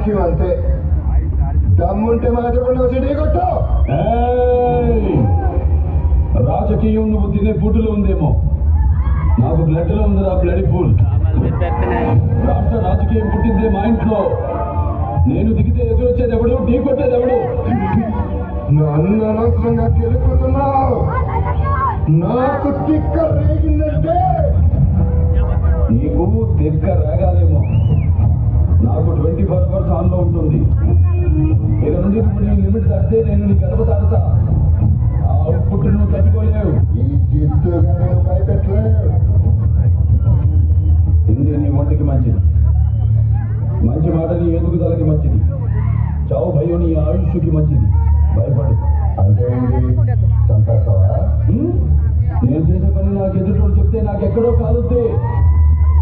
రాజకీయం అంతే. దమ్ముంటే మాత్రం సిటీ కొట్టు. రాజకీయం నువ్వు తినే ఫుడ్లో ఉందేమో, నాకు బ్లడ్ లో ఉంది. ఆ బ్లడ్ ఫుల్. రాష్ట్ర రాజకీయం పుట్టిందే మా ఇంట్లో. నేను దిగితే ఎదురొచ్చేది ఎవడు, ఢీ కొట్టేది ఎవడు? నన్ను అనవసరంగా గెలుపుతున్నావు. నాకు తిక్క రేగిందంటే నీకు తిక్క రేగాలేమో, నాకు 24 hours ఆన్లో ఉంటుంది. ఇక నుండి నువ్వు నీ లిమిట్ దాటితే నేను నీ గడప దాటుతా. ఆ అవుట్పుట్ నువ్వు తట్టుకోలేవు. ఈ జిద్దుగా నేను భయపెట్టలేవు. ఇది నీ ఒంటికి మంచిది, మంచి మాట నీ ఎదుగుదలకి మంచిది, చావు భయం నీ ఆయుష్కి మంచిది. భయపడు. అంటే చంపేస్తావా? నేను చేసే పని నాకు ఎదుటోడు చెప్తే నాకెక్కడో కాలుద్ది.